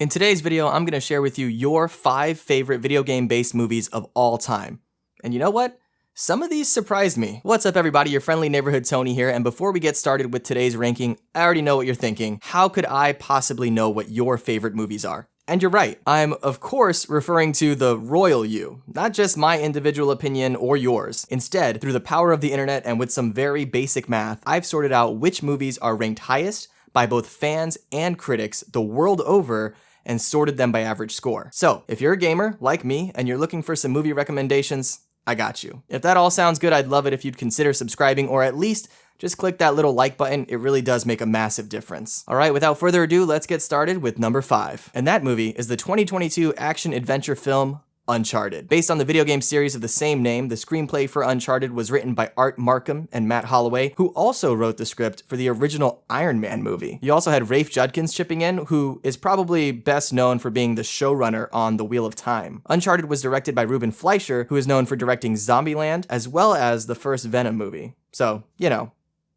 In today's video, I'm going to share with you your 5 favorite video game-based movies of all time. And you know what? Some of these surprised me. What's up everybody, your friendly neighborhood Tony here, and before we get started with today's ranking, I already know what you're thinking. How could I possibly know what your favorite movies are? And you're right, I'm of course referring to the royal you, not just my individual opinion or yours. Instead, through the power of the internet and with some very basic math, I've sorted out which movies are ranked highest by both fans and critics the world over and sorted them by average score. So, if you're a gamer, like me, and you're looking for some movie recommendations, I got you. If that all sounds good, I'd love it if you'd consider subscribing or at least just click that little like button. It really does make a massive difference. Alright, without further ado, let's get started with number 5. And that movie is the 2022 action-adventure film Uncharted. Based on the video game series of the same name, the screenplay for Uncharted was written by Art Markham and Matt Holloway, who also wrote the script for the original Iron Man movie. You also had Rafe Judkins chipping in, who is probably best known for being the showrunner on The Wheel of Time. Uncharted was directed by Ruben Fleischer, who is known for directing Zombieland, as well as the first Venom movie. So, you know,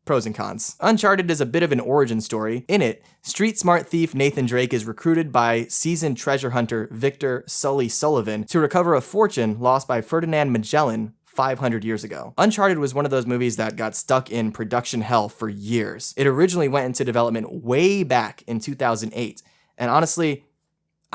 pros and cons. Uncharted is a bit of an origin story. In it, street-smart thief Nathan Drake is recruited by seasoned treasure hunter Victor Sully Sullivan to recover a fortune lost by Ferdinand Magellan 500 years ago. Uncharted was one of those movies that got stuck in production hell for years. It originally went into development way back in 2008, and honestly,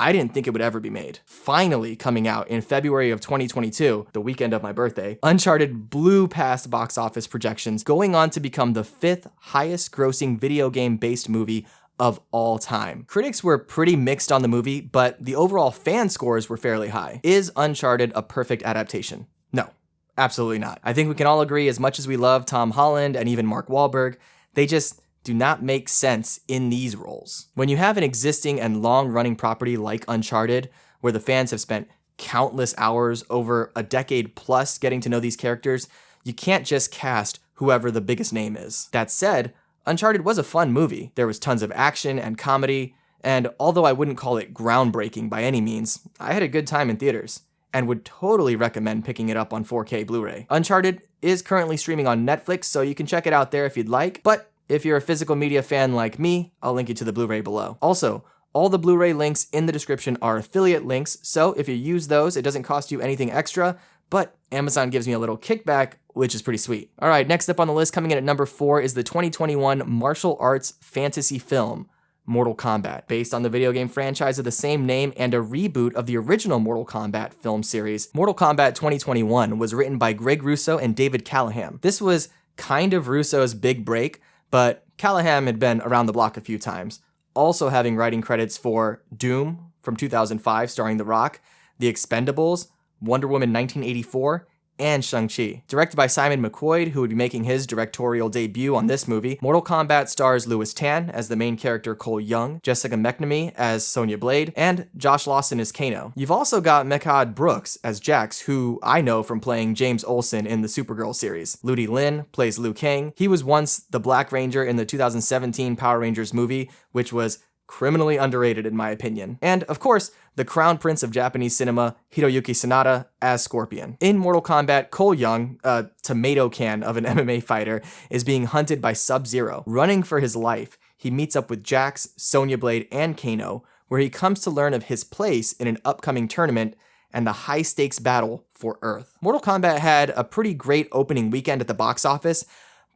I didn't think it would ever be made. Finally coming out in February of 2022, the weekend of my birthday, Uncharted blew past box office projections, going on to become the 5th highest grossing video game-based movie of all time. Critics were pretty mixed on the movie, but the overall fan scores were fairly high. Is Uncharted a perfect adaptation? No, absolutely not. I think we can all agree, as much as we love Tom Holland and even Mark Wahlberg, they just do not make sense in these roles. When you have an existing and long-running property like Uncharted, where the fans have spent countless hours over a decade plus getting to know these characters, you can't just cast whoever the biggest name is. That said, Uncharted was a fun movie. There was tons of action and comedy, and although I wouldn't call it groundbreaking by any means, I had a good time in theaters and would totally recommend picking it up on 4K Blu-ray. Uncharted is currently streaming on Netflix, so you can check it out there if you'd like, but if you're a physical media fan like me, I'll link you to the Blu-ray below. Also, all the Blu-ray links in the description are affiliate links, so if you use those, it doesn't cost you anything extra, but Amazon gives me a little kickback, which is pretty sweet. All right, next up on the list, coming in at number 4, is the 2021 martial arts fantasy film, Mortal Kombat. Based on the video game franchise of the same name and a reboot of the original Mortal Kombat film series, Mortal Kombat 2021 was written by Greg Russo and David Callahan. This was kind of Russo's big break, but Callahan had been around the block a few times, also having writing credits for Doom from 2005 starring The Rock, The Expendables, Wonder Woman 1984, and Shang-Chi. Directed by Simon McQuoid, who would be making his directorial debut on this movie, Mortal Kombat stars Louis Tan as the main character Cole Young, Jessica McNamee as Sonya Blade, and Josh Lawson as Kano. You've also got Mehcad Brooks as Jax, who I know from playing James Olsen in the Supergirl series. Ludi Lin plays Liu Kang. He was once the Black Ranger in the 2017 Power Rangers movie, which was criminally underrated in my opinion. And of course, the crown prince of Japanese cinema, Hiroyuki Sanada, as Scorpion. In Mortal Kombat, Cole Young, a tomato can of an MMA fighter, is being hunted by Sub-Zero. Running for his life, he meets up with Jax, Sonya Blade, and Kano, where he comes to learn of his place in an upcoming tournament and the high-stakes battle for Earth. Mortal Kombat had a pretty great opening weekend at the box office,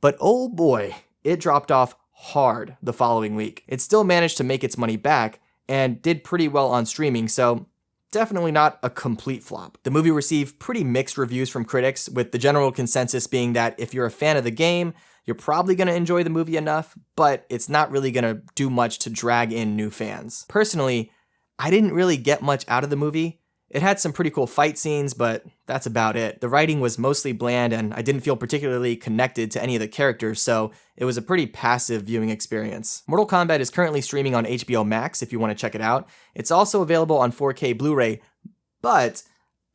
but oh boy, it dropped off hard the following week. It still managed to make its money back and did pretty well on streaming, so definitely not a complete flop. The movie received pretty mixed reviews from critics, with the general consensus being that if you're a fan of the game, you're probably going to enjoy the movie enough, but it's not really going to do much to drag in new fans. Personally, I didn't really get much out of the movie. It had some pretty cool fight scenes, but that's about it. The writing was mostly bland, and I didn't feel particularly connected to any of the characters, so it was a pretty passive viewing experience. Mortal Kombat is currently streaming on HBO Max if you want to check it out. It's also available on 4K Blu-ray, but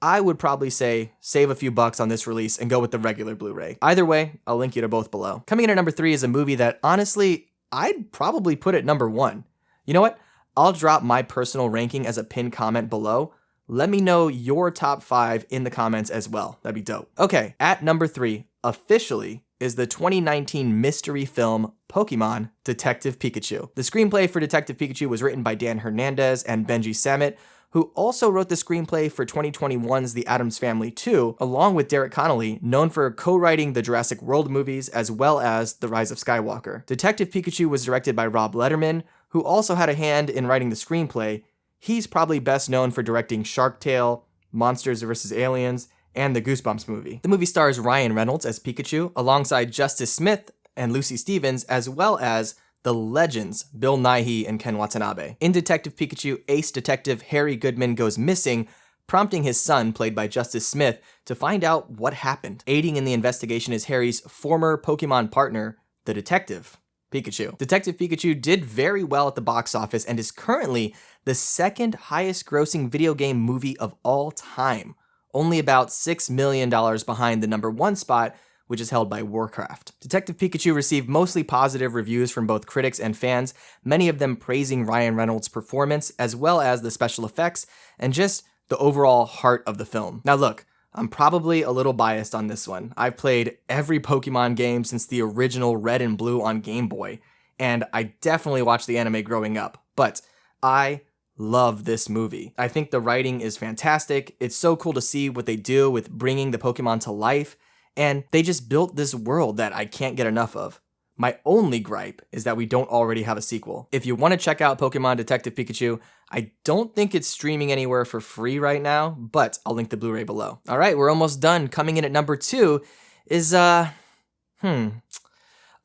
I would probably say save a few bucks on this release and go with the regular Blu-ray. Either way, I'll link you to both below. Coming in at number 3 is a movie that honestly, I'd probably put at number 1. You know what? I'll drop my personal ranking as a pinned comment below. Let me know your top 5 in the comments as well. That'd be dope. Okay, at number 3, officially is the 2019 mystery film Pokemon Detective Pikachu. The screenplay for Detective Pikachu was written by Dan Hernandez and Benji Samit, who also wrote the screenplay for 2021's The Addams Family 2, along with Derek Connolly, known for co-writing the Jurassic World movies as well as The Rise of Skywalker. Detective Pikachu was directed by Rob Letterman, who also had a hand in writing the screenplay. He's probably best known for directing Shark Tale, Monsters vs. Aliens, and the Goosebumps movie. The movie stars Ryan Reynolds as Pikachu, alongside Justice Smith and Lucy Stevens, as well as the legends Bill Nighy and Ken Watanabe. In Detective Pikachu, ace detective Harry Goodman goes missing, prompting his son, played by Justice Smith, to find out what happened. Aiding in the investigation is Harry's former Pokemon partner, the detective, Pikachu. Detective Pikachu did very well at the box office and is currently the second highest grossing video game movie of all time, only about $6 million behind the #1 spot, which is held by Warcraft. Detective Pikachu received mostly positive reviews from both critics and fans, many of them praising Ryan Reynolds' performance, as well as the special effects, and just the overall heart of the film. Now look, I'm probably a little biased on this one. I've played every Pokemon game since the original Red and Blue on Game Boy, and I definitely watched the anime growing up, but I love this movie. I think the writing is fantastic. It's so cool to see what they do with bringing the Pokemon to life, and they just built this world that I can't get enough of. My only gripe is that we don't already have a sequel. If you want to check out Pokemon Detective Pikachu, I don't think it's streaming anywhere for free right now, but I'll link the Blu-ray below. All right, we're almost done. Coming in at #2 is, a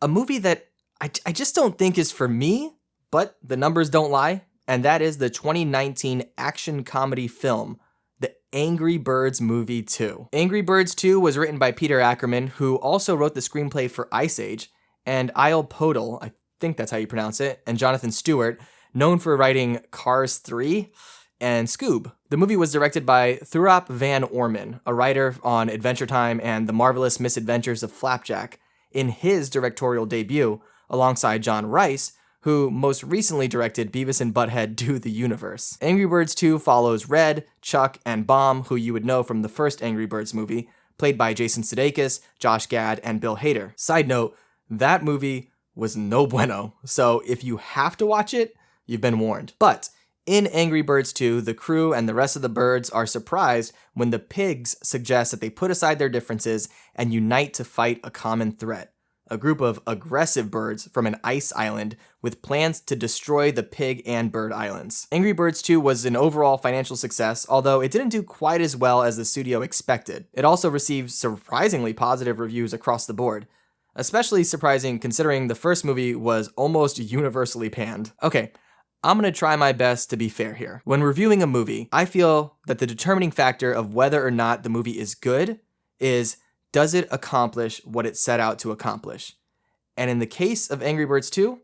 movie that I just don't think is for me, but the numbers don't lie, and that is the 2019 action comedy film, The Angry Birds Movie 2. Angry Birds 2 was written by Peter Ackerman, who also wrote the screenplay for Ice Age, and Isle Podol, I think that's how you pronounce it, and Jonathan Stewart, known for writing Cars 3 and Scoob. The movie was directed by Thurop Van Orman, a writer on Adventure Time and The Marvelous Misadventures of Flapjack, in his directorial debut, alongside John Rice, who most recently directed Beavis and Butthead Do the Universe. Angry Birds 2 follows Red, Chuck, and Bomb, who you would know from the first Angry Birds movie, played by Jason Sudeikis, Josh Gad, and Bill Hader. Side note, that movie was no bueno, so if you have to watch it, you've been warned. But in Angry Birds 2, the crew and the rest of the birds are surprised when the pigs suggest that they put aside their differences and unite to fight a common threat: a group of aggressive birds from an ice island with plans to destroy the pig and bird islands. Angry Birds 2 was an overall financial success, although it didn't do quite as well as the studio expected. It also received surprisingly positive reviews across the board. Especially surprising considering the first movie was almost universally panned. Okay, I'm gonna try my best to be fair here. When reviewing a movie, I feel that the determining factor of whether or not the movie is good is, does it accomplish what it set out to accomplish? And in the case of Angry Birds 2,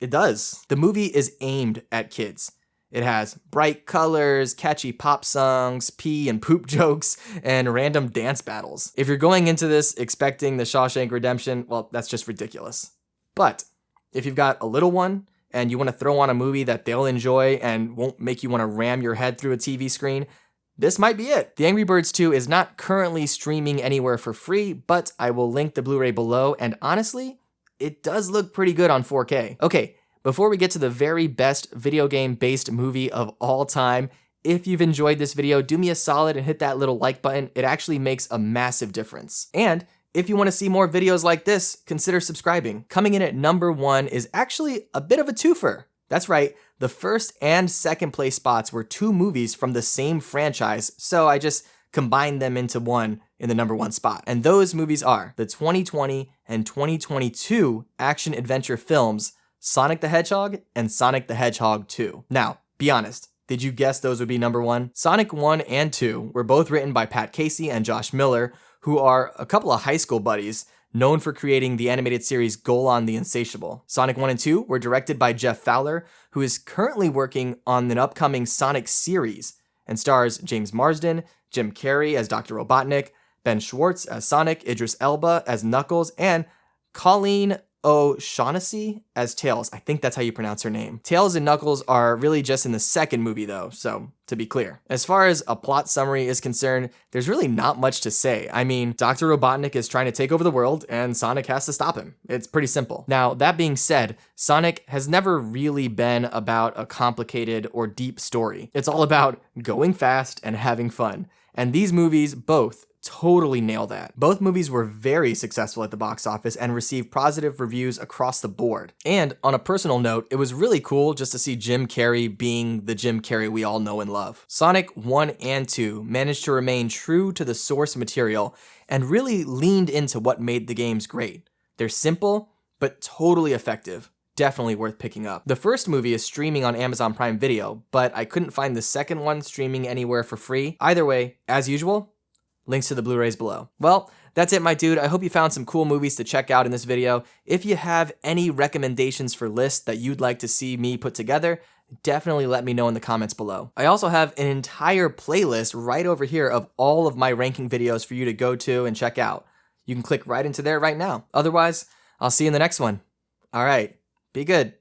it does. The movie is aimed at kids. It has bright colors, catchy pop songs, pee and poop jokes, and random dance battles. If you're going into this expecting the Shawshank Redemption, well, that's just ridiculous. But if you've got a little one and you want to throw on a movie that they'll enjoy and won't make you want to ram your head through a TV screen, this might be it. The Angry Birds 2 is not currently streaming anywhere for free, but I will link the Blu-ray below, and honestly, it does look pretty good on 4K. Okay, before we get to the very best video game-based movie of all time, if you've enjoyed this video, do me a solid and hit that little like button. It actually makes a massive difference. And if you want to see more videos like this, consider subscribing. Coming in at #1 is actually a bit of a twofer. That's right, the first and second place spots were 2 movies from the same franchise, so I just combined them into one in the #1 spot. And those movies are the 2020 and 2022 action-adventure films Sonic the Hedgehog and Sonic the Hedgehog 2. Now, be honest, did you guess those would be #1? Sonic 1 and 2 were both written by Pat Casey and Josh Miller, who are a couple of high school buddies known for creating the animated series Golan the Insatiable. Sonic 1 and 2 were directed by Jeff Fowler, who is currently working on an upcoming Sonic series and stars James Marsden, Jim Carrey as Dr. Robotnik, Ben Schwartz as Sonic, Idris Elba as Knuckles, and Colleen O'Shaughnessy as Tails. I think that's how you pronounce her name. Tails and Knuckles are really just in the second movie though, so to be clear. As far as a plot summary is concerned, there's really not much to say. I mean, Dr. Robotnik is trying to take over the world and Sonic has to stop him. It's pretty simple. Now, that being said, Sonic has never really been about a complicated or deep story. It's all about going fast and having fun. And these movies both totally nail that. Both movies were very successful at the box office and received positive reviews across the board. And on a personal note, it was really cool just to see Jim Carrey being the Jim Carrey we all know and love. Sonic 1 and 2 managed to remain true to the source material and really leaned into what made the games great. They're simple, but totally effective. Definitely worth picking up. The first movie is streaming on Amazon Prime Video, but I couldn't find the second one streaming anywhere for free. Either way, as usual, links to the Blu-rays below. Well, that's it, my dude. I hope you found some cool movies to check out in this video. If you have any recommendations for lists that you'd like to see me put together, definitely let me know in the comments below. I also have an entire playlist right over here of all of my ranking videos for you to go to and check out. You can click right into there right now. Otherwise, I'll see you in the next one. All right, be good.